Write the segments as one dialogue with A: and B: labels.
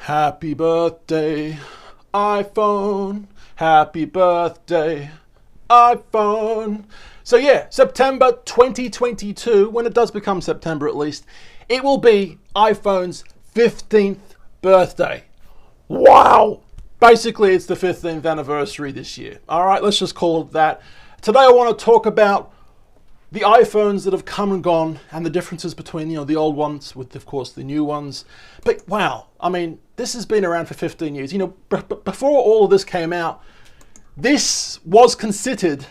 A: Happy birthday, iPhone. Happy birthday, iPhone. So yeah, September 2022, when it does become September at least, it will be iPhone's 15th birthday. Wow! Basically, it's the 15th anniversary this year. All right, let's just call it that. Today I want to talk about the iPhones that have come and gone and the differences between, the old ones with, of course, the new ones. But wow, I mean, this has been around for 15 years. Before all of this came out, this was considered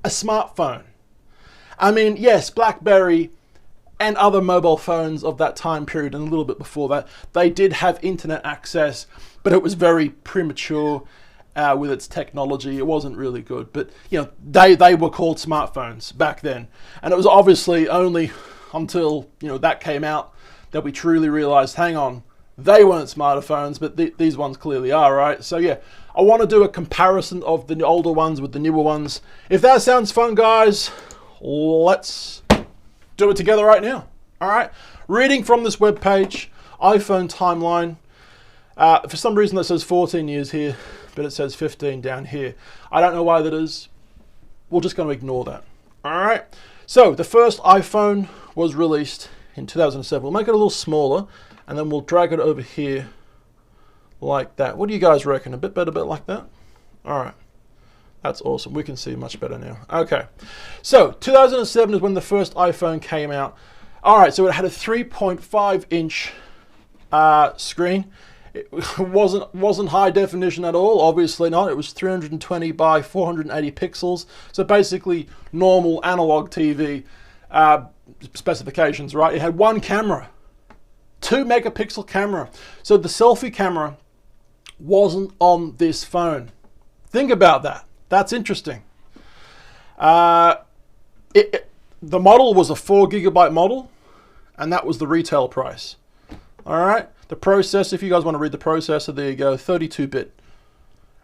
A: a smartphone. I mean, yes, BlackBerry and other mobile phones of that time period and a little bit before that, they did have internet access, but it was very premature with its technology. It wasn't really good, but they were called smartphones back then. And it was obviously only until that came out that we truly realized, hang on, they weren't smartphones, but these ones clearly are, right? So yeah, I want to do a comparison of the older ones with the newer ones. If that sounds fun, guys, let's do it together right now. All right, reading from this webpage, iPhone timeline. For some reason that says 14 years here, but it says 15 down here. I don't know why that is. We're just going to ignore that. All right. So the first iPhone was released in 2007. We'll make it a little smaller, and then we'll drag it over here like that. What do you guys reckon? A bit better, a bit like that? All right. That's awesome. We can see much better now. Okay. So 2007 is when the first iPhone came out. All right. So it had a 3.5-inch screen. It wasn't high definition at all, obviously not. It was 320 by 480 pixels. So basically normal analog TV specifications, right? It had one camera, 2-megapixel camera. So the selfie camera wasn't on this phone. Think about that. That's interesting. The model was a 4GB model, and that was the retail price. All right. The processor, if you guys want to read the processor, there you go, 32-bit.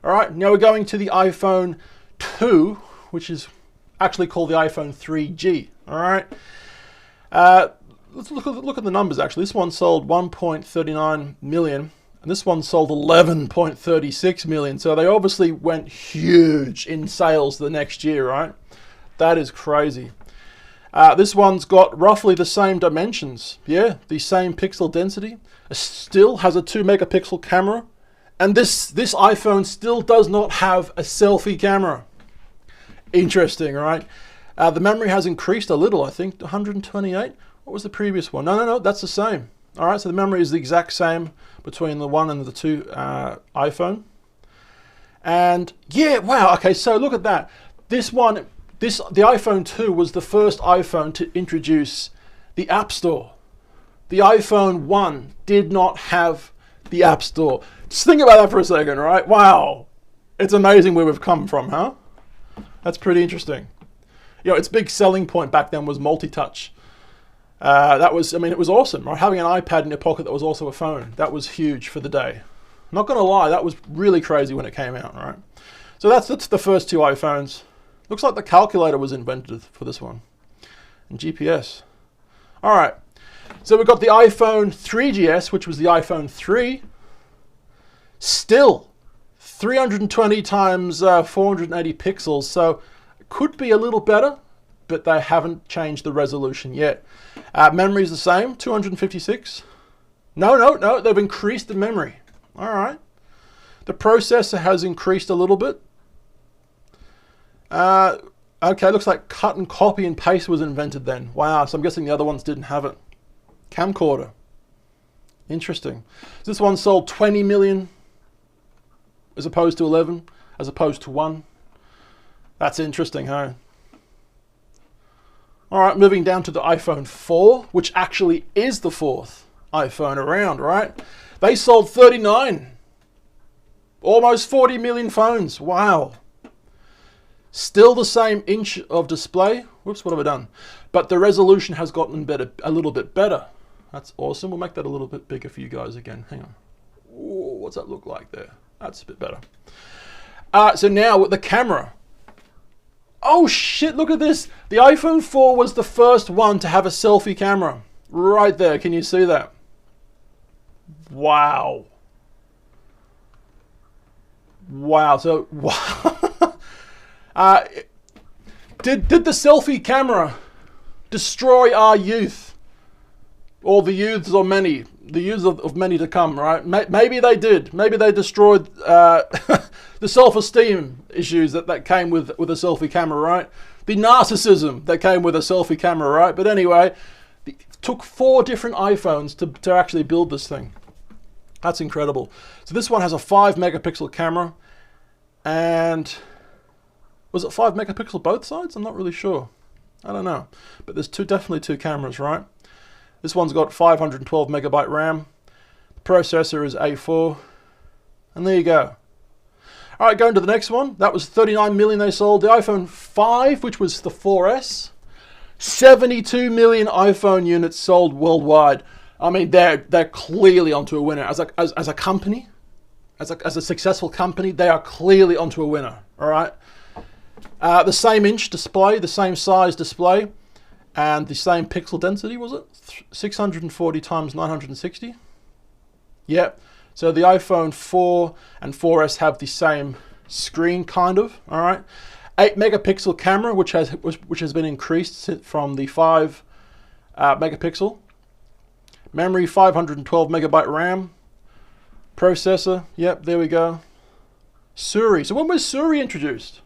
A: All right, now we're going to the iPhone 2, which is actually called the iPhone 3G. All right, let's look at the numbers. Actually, this one sold 1.39 million, and this one sold 11.36 million. So they obviously went huge in sales the next year, right? That is crazy. This one's got roughly the same dimensions. Yeah, the same pixel density. It still has a 2-megapixel camera. And this iPhone still does not have a selfie camera. Interesting, right? The memory has increased a little, I think, 128. What was the previous one? No, that's the same. All right, so the memory is the exact same between the 1 and the 2 iPhone. And yeah, wow, okay, so look at that. The iPhone 2 was the first iPhone to introduce the App Store. The iPhone 1 did not have the App Store. Just think about that for a second, right? Wow. It's amazing where we've come from, huh? That's pretty interesting. Its big selling point back then was multi-touch. It was awesome, right? Having an iPad in your pocket that was also a phone. That was huge for the day. Not going to lie, that was really crazy when it came out, right? So that's the first two iPhones. Looks like the calculator was invented for this one. And GPS. All right. So we've got the iPhone 3GS, which was the iPhone 3. Still 320 times 480 pixels. So it could be a little better, but they haven't changed the resolution yet. Memory is the same, 256. No. They've increased the memory. All right. The processor has increased a little bit. Okay, looks like cut and copy and paste was invented then. Wow, so I'm guessing the other ones didn't have it. Camcorder. Interesting. This one sold 20 million as opposed to 11, as opposed to 1. That's interesting, huh? All right, moving down to the iPhone 4, which actually is the fourth iPhone around, right? They sold 39. Almost 40 million phones. Wow. Still the same inch of display. Whoops, what have I done? But the resolution has gotten better, a little bit better. That's awesome. We'll make that a little bit bigger for you guys again. Hang on. Ooh, what's that look like there? That's a bit better. So now with the camera. Oh shit, look at this. The iPhone 4 was the first one to have a selfie camera. Right there, can you see that? Wow. Wow. So, did the selfie camera destroy our youth, or the youths of many, the youths of many to come? Right? Maybe they did. Maybe they destroyed the self-esteem issues that came with a selfie camera, right? The narcissism that came with a selfie camera, right? But anyway, it took 4 different iPhones to actually build this thing. That's incredible. So this one has a 5 megapixel camera, and was it 5 megapixel both sides? I'm not really sure. I don't know. But there's definitely two cameras, right? This one's got 512 megabyte RAM. The processor is A4. And there you go. All right, going to the next one. That was 39 million they sold. The iPhone 5, which was the 4S, 72 million iPhone units sold worldwide. I mean, they're clearly onto a winner. As a company, as a successful company, they are clearly onto a winner. All right. The same inch display, the same size display, and the same pixel density, was it? 640 times 960? Yep. So the iPhone 4 and 4S have the same screen, kind of, all right? 8 megapixel camera, which has been increased from the 5 megapixel. Memory, 512 megabyte RAM. Processor, yep, there we go. Suri. So when was Suri introduced?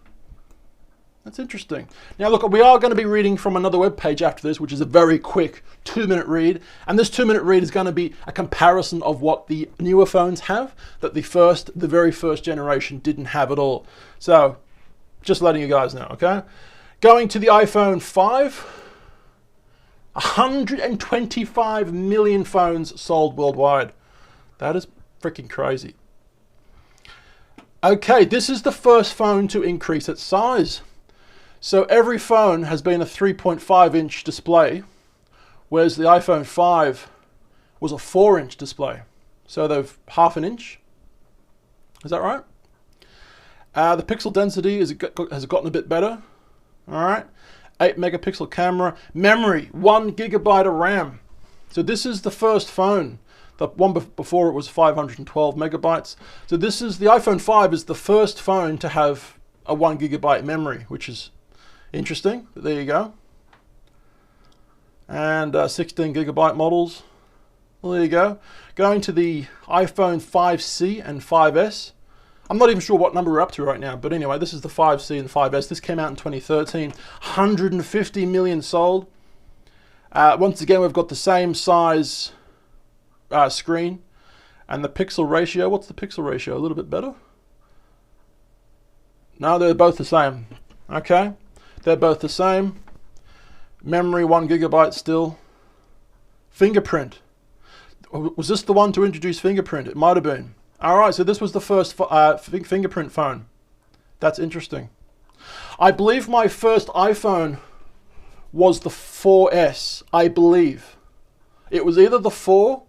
A: That's interesting. Now look, we are going to be reading from another web page after this, which is a very quick 2-minute read. And this 2-minute read is going to be a comparison of what the newer phones have that the very first generation didn't have at all. So just letting you guys know, okay? Going to the iPhone 5, 125 million phones sold worldwide. That is freaking crazy. Okay, this is the first phone to increase its size. So every phone has been a 3.5-inch display, whereas the iPhone 5 was a 4-inch display. So they've half an inch. Is that right? The pixel density has gotten a bit better. All right. 8 megapixel camera. Memory, 1 gigabyte of RAM. So this is the first phone. The one before it was 512 megabytes. So the iPhone 5 is the first phone to have a 1 gigabyte memory, which is interesting, but there you go. And 16 gigabyte models. Well, there you go. Going to the iPhone 5C and 5S. I'm not even sure what number we're up to right now, but anyway, this is the 5C and 5S. This came out in 2013. 150 million sold. Once again, we've got the same size screen. And the pixel ratio, what's the pixel ratio? A little bit better? No, they're both the same. Okay. They're both the same. Memory, 1 gigabyte still. Fingerprint. Was this the one to introduce fingerprint? It might have been. All right, so this was the first fingerprint phone. That's interesting. I believe my first iPhone was the 4S, I believe. It was either the 4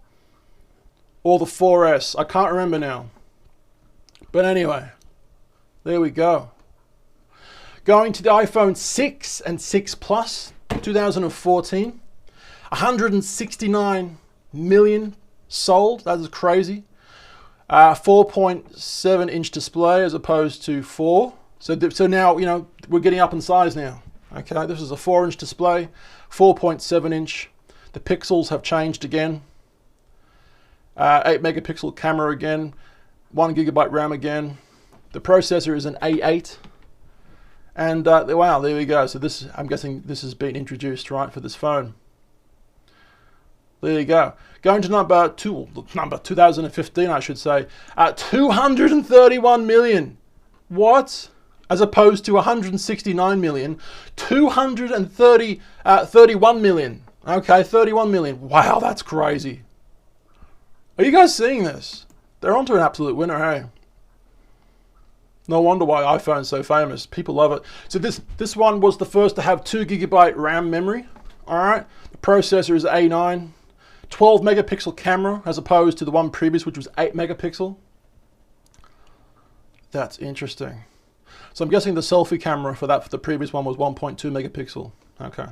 A: or the 4S. I can't remember now. But anyway, there we go. Going to the iPhone 6 and 6 Plus, 2014. 169 million sold. That is crazy. 4.7-inch display as opposed to 4. So now, you know, we're getting up in size now. Okay, this is a 4-inch display, 4.7-inch. The pixels have changed again. 8 megapixel camera again. 1 gigabyte RAM again. The processor is an A8. And wow, there we go. So this, I'm guessing this has been introduced, right, for this phone. There you go. Going to number 2015, I should say. 231 million. What? As opposed to 169 million. 31 million. Okay, 31 million. Wow, that's crazy. Are you guys seeing this? They're onto an absolute winner, hey? No wonder why iPhone's so famous. People love it. So this one was the first to have 2 gigabyte RAM memory. All right. The processor is A9. 12 megapixel camera as opposed to the one previous, which was 8 megapixel. That's interesting. So I'm guessing the selfie camera for the previous one was 1.2 megapixel. Okay.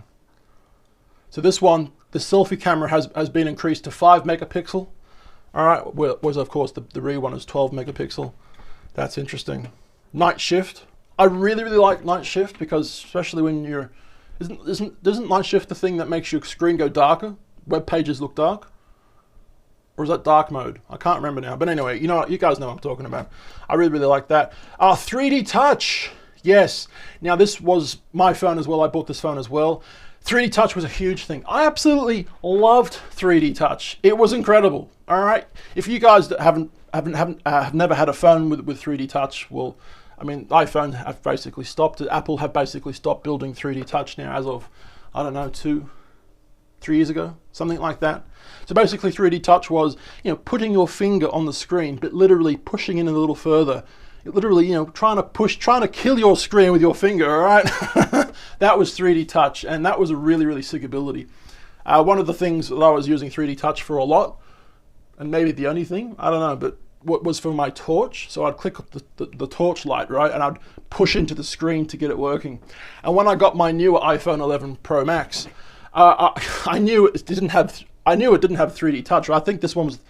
A: So this one, the selfie camera has been increased to 5 megapixel. All right. Whereas of course the rear one is 12 megapixel. That's interesting. Night shift. I really, really like night shift because especially when you're... Isn't night shift the thing that makes your screen go darker? Web pages look dark? Or is that dark mode? I can't remember now. But anyway, you know, you guys know what I'm talking about. I really, really like that. 3D touch. Yes. Now, this was my phone as well. I bought this phone as well. 3D touch was a huge thing. I absolutely loved 3D touch. It was incredible. All right. If you guys have never had a phone with 3D touch, well, I mean, iPhone have basically stopped it. Apple have basically stopped building 3D touch now as of, I don't know, 3 years ago, something like that. So basically 3D touch was, you know, putting your finger on the screen, but literally pushing in a little further. Literally, you know, trying to kill your screen with your finger, all right? That was 3D touch, and that was a really, really sick ability. One of the things that I was using 3D touch for a lot, and maybe the only thing, I don't know, but what was for my torch. So I'd click the torch light, right? And I'd push into the screen to get it working. And when I got my newer iPhone 11 Pro Max, I knew it didn't have 3D touch. Right? I think this one was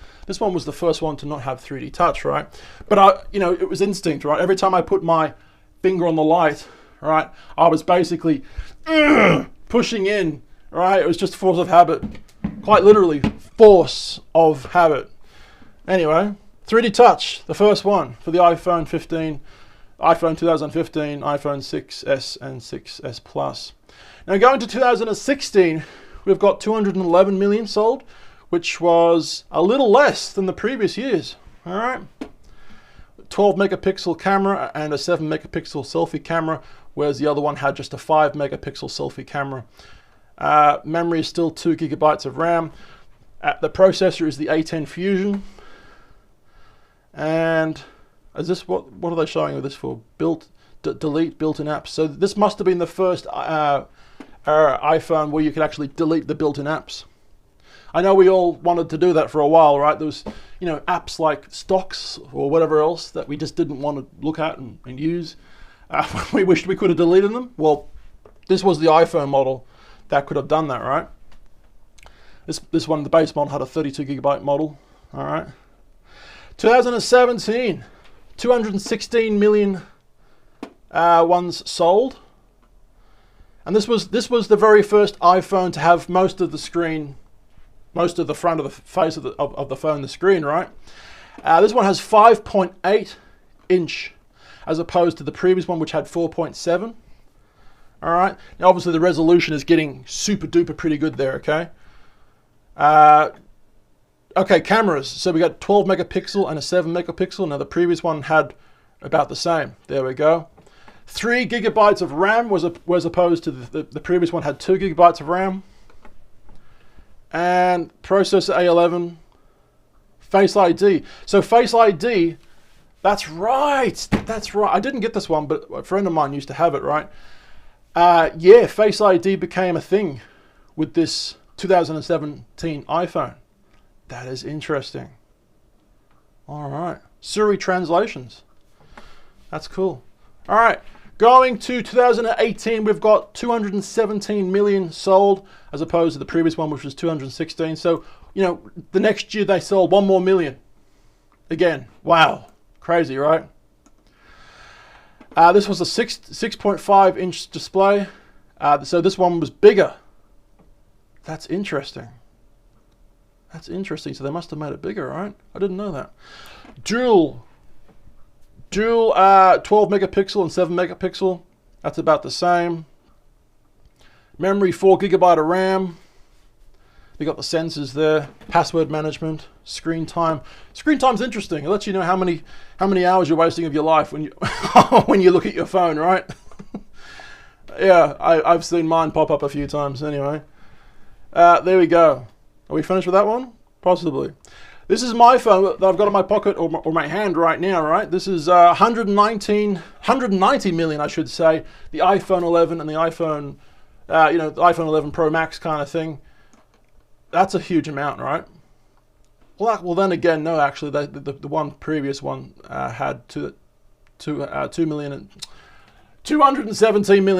A: the first one to not have 3D touch, right? But you know, it was instinct, right? Every time I put my finger on the light, right, I was basically pushing in, right? It was just force of habit, quite literally force of habit. Anyway, 3D touch, the first one for the iPhone 15, iPhone 2015, iPhone 6s and 6s Plus. Now going to 2016, we've got 211 million sold, which was a little less than the previous years. All right, 12 megapixel camera and a 7 megapixel selfie camera, whereas the other one had just a 5 megapixel selfie camera. Memory is still 2 gigabytes of RAM. The processor is the A10 Fusion. And is this what are they showing with this for? Delete built-in apps. So this must have been the first iPhone where you could actually delete the built-in apps. I know we all wanted to do that for a while, right? There was, you know, apps like stocks or whatever else that we just didn't want to look at and use. We wished we could have deleted them. Well, this was the iPhone model that could have done that, right? This one, the base model, had a 32 gigabyte model. All right. 2017, 216 million ones sold. And this was the very first iPhone to have most of the screen, most of the front of the face of the phone, the screen, right? This one has 5.8 inch as opposed to the previous one, which had 4.7. All right. Now, obviously, the resolution is getting super duper pretty good there. Okay. Okay, cameras. So we got 12 megapixel and a 7 megapixel. Now the previous one had about the same. There we go. 3 gigabytes of RAM was opposed to the previous one had 2 gigabytes of RAM. And processor A11. Face ID. So Face ID, that's right. That's right. I didn't get this one, but a friend of mine used to have it, right? Yeah, Face ID became a thing with this 2017 iPhone. That is interesting. All right. Siri translations. That's cool. All right. Going to 2018, we've got 217 million sold as opposed to the previous one, which was 216. So, you know, the next year they sold 1 more million. Again, wow. Crazy, right? This was a 6.5 inch display. So this one was bigger. That's interesting. That's interesting. So they must have made it bigger, right? I didn't know that. Dual 12 megapixel and 7 megapixel. That's about the same. Memory, 4 gigabyte of RAM. They got the sensors there. Password management. Screen time. Screen time's interesting. It lets you know how many hours you're wasting of your life when you when you look at your phone, right? Yeah, I've seen mine pop up a few times. Anyway, there we go. Are we finished with that one? Possibly. This is my phone that I've got in my pocket or my hand right now, right? This is 190 million, I should say. The iPhone 11 and the iPhone, the iPhone 11 Pro Max kind of thing. That's a huge amount, right? Well, then again, no, actually, the one previous one had 217 million.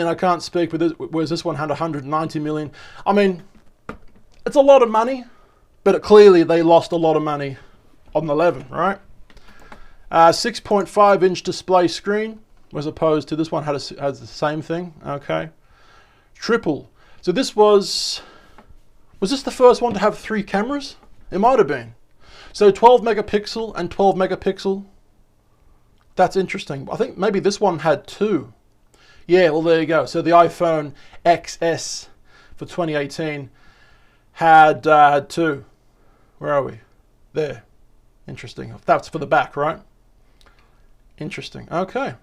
A: I can't speak, but whereas this one had 190 million. I mean, it's a lot of money, but clearly they lost a lot of money on the 11, right? 6.5-inch display screen, as opposed to this one has the same thing. Okay. Triple. So this was this the first one to have 3 cameras? It might have been. So 12 megapixel and 12 megapixel. That's interesting. I think maybe this one had 2. Yeah, well, there you go. So the iPhone XS for 2018 had 2. Where are we? There. Interesting. That's for the back, right? Interesting. Okay.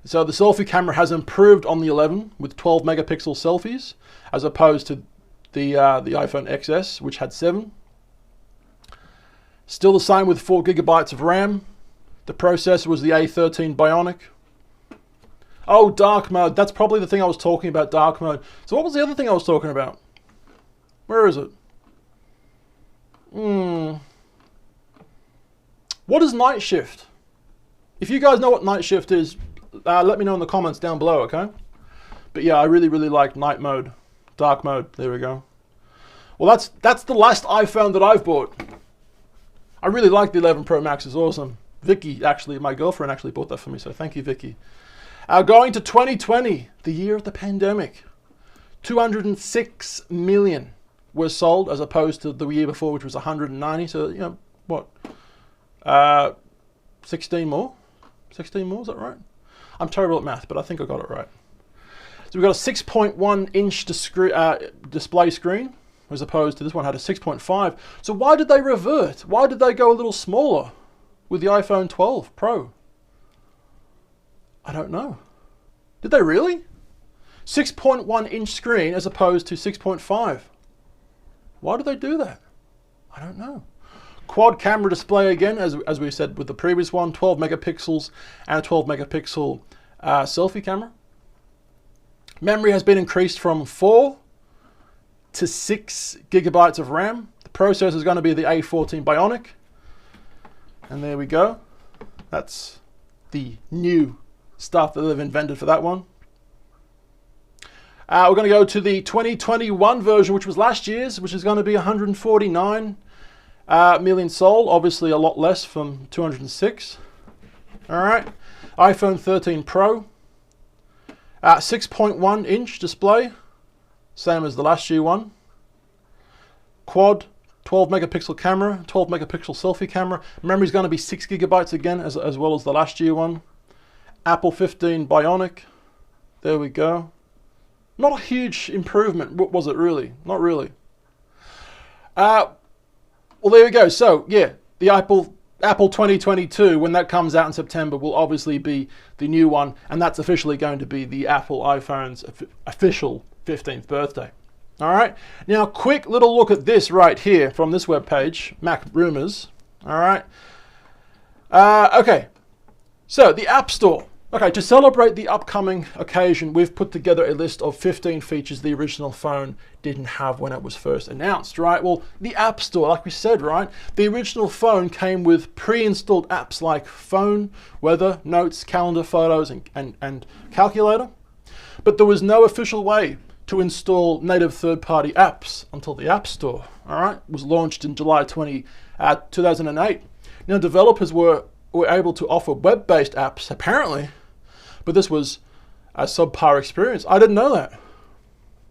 A: So the selfie camera has improved on the 11 with 12 megapixel selfies, as opposed to the iPhone XS, which had 7. Still the same with 4 gigabytes of RAM. The processor was the A13 Bionic. Oh, dark mode. That's probably the thing I was talking about, dark mode. So what was the other thing I was talking about? Where is it? What is night shift? If you guys know what night shift is, let me know in the comments down below, okay? But yeah, I really like night mode, dark mode. There we go. Well, that's the last iPhone that I've bought. I really like the 11 Pro Max. It's awesome. Vicky, actually, my girlfriend actually bought that for me, so thank you, Vicky. Going to 2020, the year of the pandemic. 206 million were sold, as opposed to the year before, which was 190. So, you know, what? 16 more? 16 more, is that right? I'm terrible at math, but I think I got it right. So we've got a 6.1-inch display screen, as opposed to this one had a 6.5. So why did they revert? Why did they go a little smaller with the iPhone 12 Pro? I don't know. Did they really? 6.1-inch screen as opposed to 6.5. Why did they do that? I don't know. Quad camera display again, as we said with the previous one, 12 megapixels and a 12 megapixel selfie camera. Memory has been increased from 4 to 6 gigabytes of RAM. The processor is going to be the A14 Bionic. And there we go. That's the new stuff that they've invented for that one. We're going to go to the 2021 version, which was last year's, which is going to be 149 million sold. Obviously a lot less from 206. All right. iPhone 13 Pro. 6.1-inch display. Same as the last year one. Quad. 12 megapixel camera, 12 megapixel selfie camera. Memory is going to be 6 gigabytes again, as well as the last year one. Apple 15 Bionic. There we go. Not a huge improvement, was it really? Not really. Well, there we go. So, yeah, the Apple 2022, when that comes out in September, will obviously be the new one, and that's officially going to be the Apple iPhone's official 15th birthday. All right. Now, quick little look at this right here from this webpage, Mac Rumors. All right. Okay. So, the App Store. Okay, to celebrate the upcoming occasion, we've put together a list of 15 features the original phone didn't have when it was first announced, right? Well, the App Store, like we said, right? The original phone came with pre-installed apps like Phone, Weather, Notes, Calendar, Photos, and Calculator. But there was no official way to install native third-party apps until the App Store, all right? It was launched in July 2008. Now, developers were able to offer web-based apps, apparently, but this was a subpar experience. I didn't know that.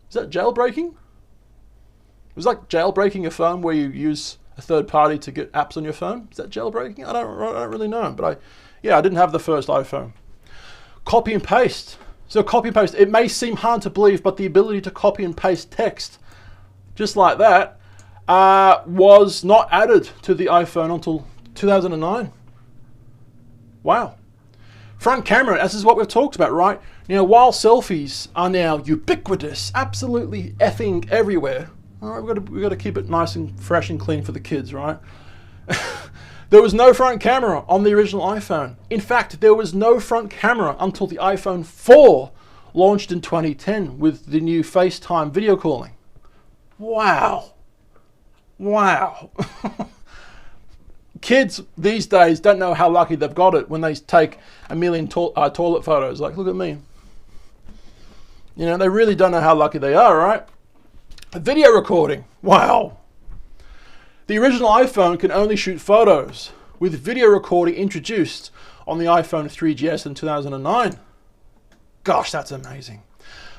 A: Is that jailbreaking? It was like jailbreaking a phone where you use a third party to get apps on your phone. Is that jailbreaking? I don't really know, but I didn't have the first iPhone. Copy and paste. So copy and paste, it may seem hard to believe, but the ability to copy and paste text, just like that, was not added to the iPhone until 2009. Wow. Front camera, this is what we've talked about, right? Now, while selfies are now ubiquitous, absolutely effing everywhere, all right, we've got to keep it nice and fresh and clean for the kids, right? There was no front camera on the original iPhone. In fact, there was no front camera until the iPhone 4 launched in 2010 with the new FaceTime video calling. Wow. Wow. Kids these days don't know how lucky they've got it when they take a million toilet photos. Like, look at me. You know, they really don't know how lucky they are, right? Video recording. Wow. The original iPhone can only shoot photos with video recording introduced on the iPhone 3GS in 2009. Gosh, that's amazing.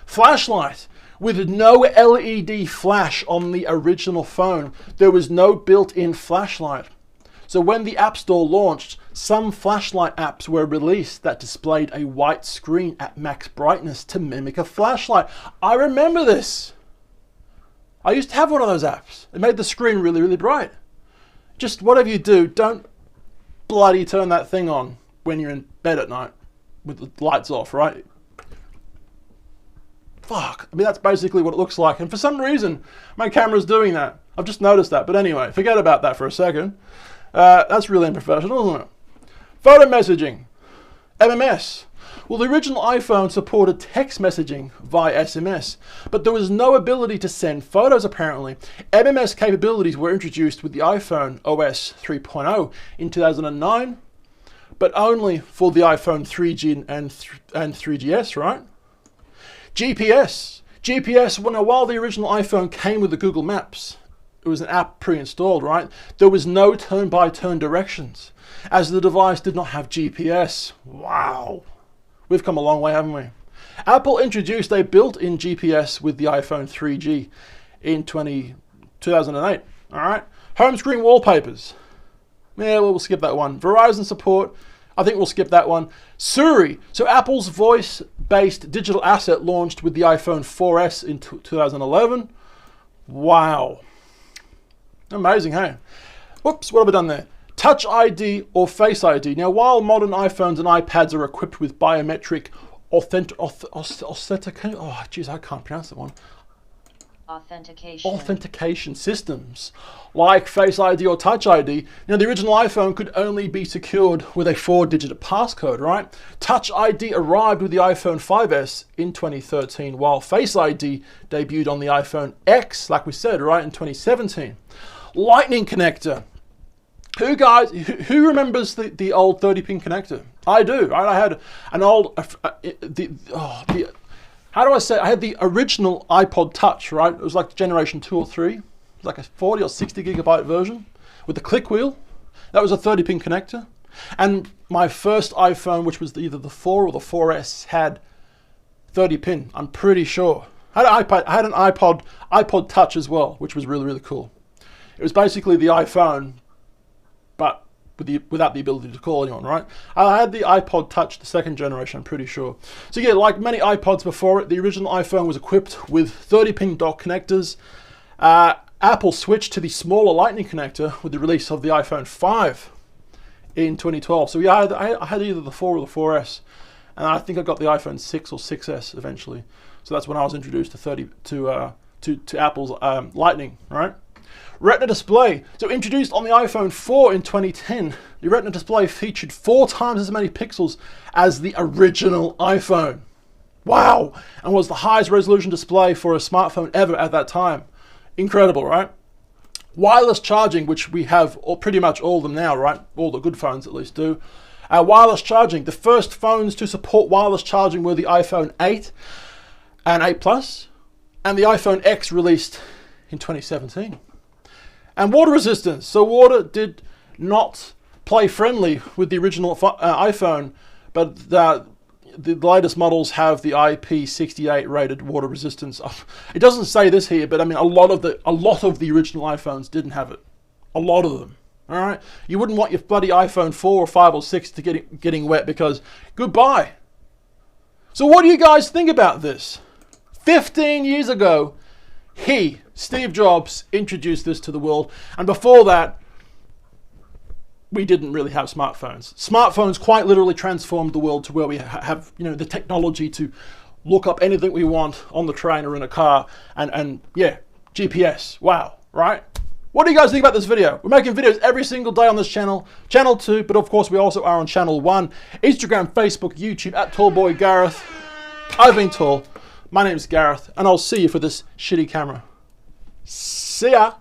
A: Flashlight. With no LED flash on the original phone, there was no built-in flashlight. So when the App Store launched, some flashlight apps were released that displayed a white screen at max brightness to mimic a flashlight. I remember this. I used to have one of those apps. It made the screen really, really bright. Just whatever you do, don't bloody turn that thing on when you're in bed at night with the lights off, right? Fuck. I mean, that's basically what it looks like. And for some reason, my camera's doing that. I've just noticed that. But anyway, forget about that for a second. That's really unprofessional, isn't it? Photo messaging. MMS. Well, the original iPhone supported text messaging via SMS, but there was no ability to send photos apparently. MMS capabilities were introduced with the iPhone OS 3.0 in 2009, but only for the iPhone 3G and 3GS, right? GPS. GPS, well, while the original iPhone came with the Google Maps, it was an app pre-installed, right? There was no turn-by-turn directions, as the device did not have GPS. Wow. We've come a long way, haven't we? Apple introduced a built-in GPS with the iPhone 3G in 2008, all right? Home screen wallpapers. Yeah, we'll skip that one. Verizon support. I think we'll skip that one. Siri. So Apple's voice-based digital asset launched with the iPhone 4S in 2011. Wow. Amazing, hey? Whoops, what have I done there? Touch ID or Face ID. Now, while modern iPhones and iPads are equipped with biometric authentication, oh, geez, I can't pronounce that one. Authentication systems like Face ID or Touch ID. Now, the original iPhone could only be secured with a 4-digit passcode, right? Touch ID arrived with the iPhone 5S in 2013, while Face ID debuted on the iPhone X, like we said, right, in 2017. Lightning connector. Who remembers the old 30-pin connector? I do, right? I had an old, how do I say? I had the original iPod Touch, right? It was like generation 2 or 3. It was like a 40 or 60 gigabyte version with the click wheel. That was a 30-pin connector. And my first iPhone, which was either the 4 or the 4S, had 30-pin, I'm pretty sure. I had an iPod Touch as well, which was really, really cool. It was basically the iPhone, but without the ability to call anyone, right? I had the iPod Touch, the second generation, I'm pretty sure. So yeah, like many iPods before it, the original iPhone was equipped with 30-pin dock connectors. Apple switched to the smaller Lightning connector with the release of the iPhone 5 in 2012. So yeah, I had either the 4 or the 4S, and I think I got the iPhone 6 or 6S eventually. So that's when I was introduced to Apple's Lightning, right? Retina Display. So introduced on the iPhone 4 in 2010, the Retina Display featured 4 times as many pixels as the original iPhone. Wow! And was the highest resolution display for a smartphone ever at that time. Incredible, right? Wireless charging, which we have pretty much all of them now, right? All the good phones at least do. Wireless charging. The first phones to support wireless charging were the iPhone 8 and 8 Plus, and the iPhone X released in 2017. And water resistance. So water did not play friendly with the original iPhone, but the latest models have the IP68 rated water resistance. It doesn't say this here, but I mean a lot of the original iPhones didn't have it. A lot of them. All right, you wouldn't want your bloody iPhone 4 or 5 or 6 to getting wet because goodbye. So what do you guys think about this? 15 years ago, Steve Jobs, introduced this to the world, and before that, we didn't really have smartphones. Smartphones quite literally transformed the world to where we have, the technology to look up anything we want on the train or in a car, and yeah, GPS. Wow, right? What do you guys think about this video? We're making videos every single day on this channel, channel 2, but of course we also are on channel 1, Instagram, Facebook, YouTube, at Tallboy Gareth. I've been tall. My name's Gareth, and I'll see you for this shitty camera. See ya!